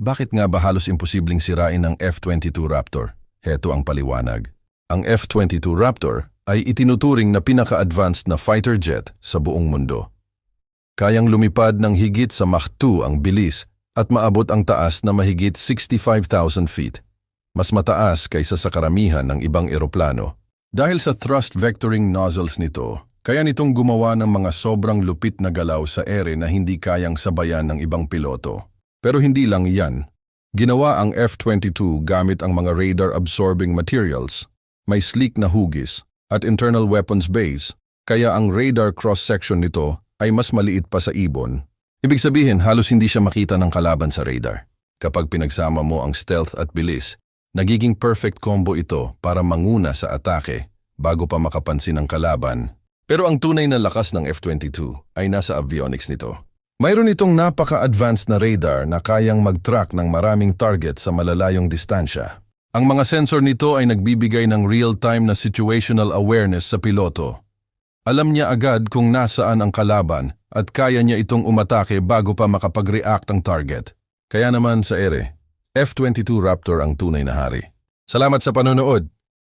Bakit nga ba halos imposibleng sirain ang F-22 Raptor? Heto ang paliwanag. Ang F-22 Raptor ay itinuturing na pinaka-advanced na fighter jet sa buong mundo. Kayang lumipad ng higit sa Mach 2 ang bilis at maabot ang taas na mahigit 65,000 feet. Mas mataas kaysa sa karamihan ng ibang eroplano. Dahil sa thrust vectoring nozzles nito, kaya nitong gumawa ng mga sobrang lupit na galaw sa ere na hindi kayang sabayan ng ibang piloto. Pero hindi lang yan. Ginawa ang F-22 gamit ang mga radar-absorbing materials, may sleek na hugis, at internal weapons base, kaya ang radar cross-section nito ay mas maliit pa sa ibon. Ibig sabihin, halos hindi siya makita ng kalaban sa radar. Kapag pinagsama mo ang stealth at bilis, nagiging perfect combo ito para manguna sa atake bago pa makapansin ng kalaban. Pero ang tunay na lakas ng F-22 ay nasa avionics nito. Mayroon itong napaka-advanced na radar na kayang mag-track ng maraming target sa malalayong distansya. Ang mga sensor nito ay nagbibigay ng real-time na situational awareness sa piloto. Alam niya agad kung nasaan ang kalaban at kaya niya itong umatake bago pa makapag-react ang target. Kaya naman sa ere, F-22 Raptor ang tunay na hari. Salamat sa panonood.